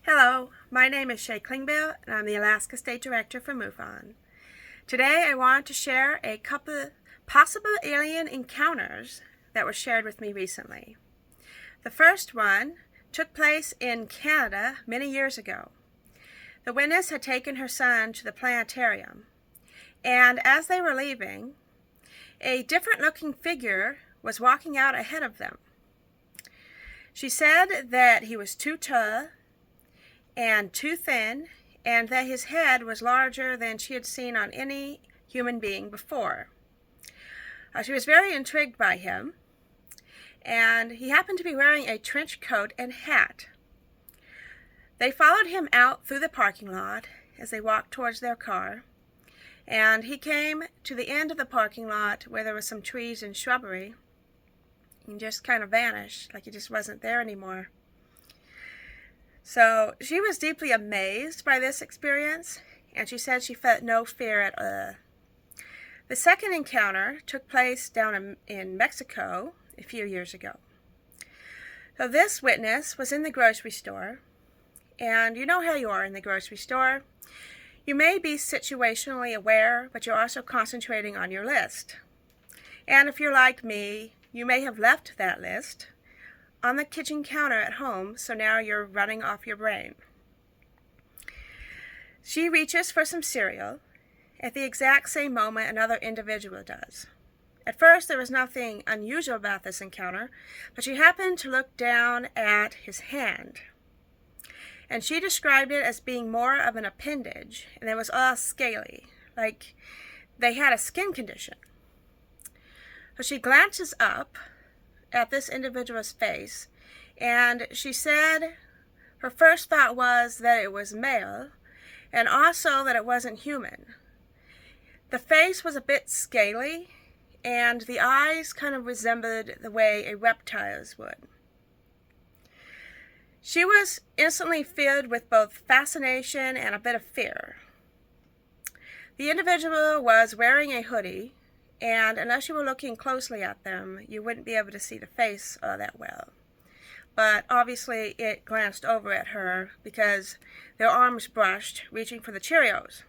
Hello, my name is Shay Klingbeil, and I'm the Alaska State Director for MUFON. Today I want to share a couple possible alien encounters that were shared with me recently. The first one took place in Canada many years ago. The witness had taken her son to the planetarium, and as they were leaving, a different-looking figure was walking out ahead of them. She said that he was too tall and too thin, and that his head was larger than she had seen on any human being before. She was very intrigued by him, and he happened to be wearing a trench coat and hat. They followed him out through the parking lot as they walked towards their car, and he came to the end of the parking lot where there were some trees and shrubbery, and just kind of vanished, like he just wasn't there anymore. So she was deeply amazed by this experience, and she said she felt no fear at all. The second encounter took place down in Mexico a few years ago. So this witness was in the grocery store, and you know how you are in the grocery store. You may be situationally aware, but you're also concentrating on your list. And if you're like me, you may have left that list on the kitchen counter at home, so now you're running off your brain. She reaches for some cereal at the exact same moment another individual does. At first, there was nothing unusual about this encounter, but she happened to look down at his hand. And she described it as being more of an appendage, and it was all scaly, like they had a skin condition. So she glances up at this individual's face, and she said her first thought was that it was male, and also that it wasn't human. The face was a bit scaly, and the eyes kind of resembled the way a reptile's would. She was instantly filled with both fascination and a bit of fear. The individual was wearing a hoodie, and unless you were looking closely at them, you wouldn't be able to see the face all that well. But obviously it glanced over at her because their arms brushed, reaching for the Cheerios.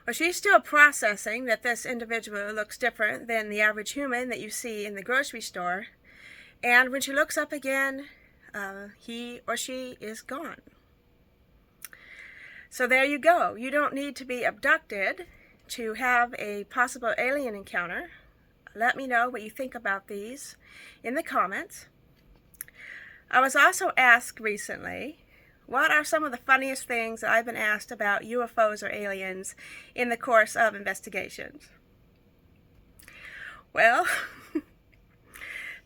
Well, she's still processing that this individual looks different than the average human that you see in the grocery store. And when she looks up again, he or she is gone. So there you go. You don't need to be abducted to have a possible alien encounter. Let me know what you think about these in the comments. I was also asked recently, what are some of the funniest things that I've been asked about UFOs or aliens in the course of investigations? Well,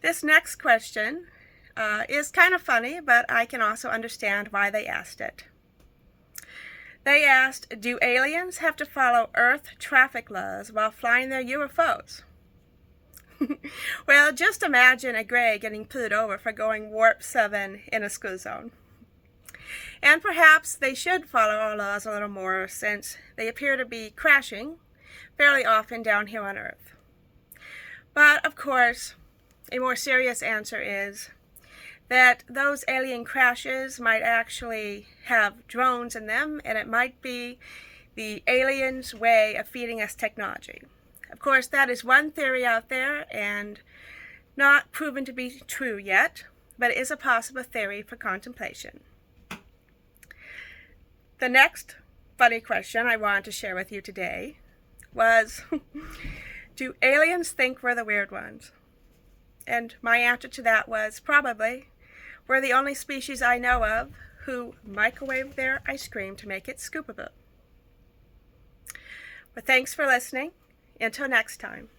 this next question is kind of funny, but I can also understand why they asked it. They asked, do aliens have to follow Earth traffic laws while flying their UFOs? Well, just imagine a gray getting pulled over for going warp 7 in a school zone. And perhaps they should follow our laws a little more, since they appear to be crashing fairly often down here on Earth. But, of course, a more serious answer is that those alien crashes might actually have drones in them, and it might be the aliens' way of feeding us technology. Of course, that is one theory out there, and not proven to be true yet, but it is a possible theory for contemplation. The next funny question I wanted to share with you today was, do aliens think we're the weird ones? And my answer to that was probably. We're the only species I know of who microwave their ice cream to make it scoopable. But thanks for listening. Until next time.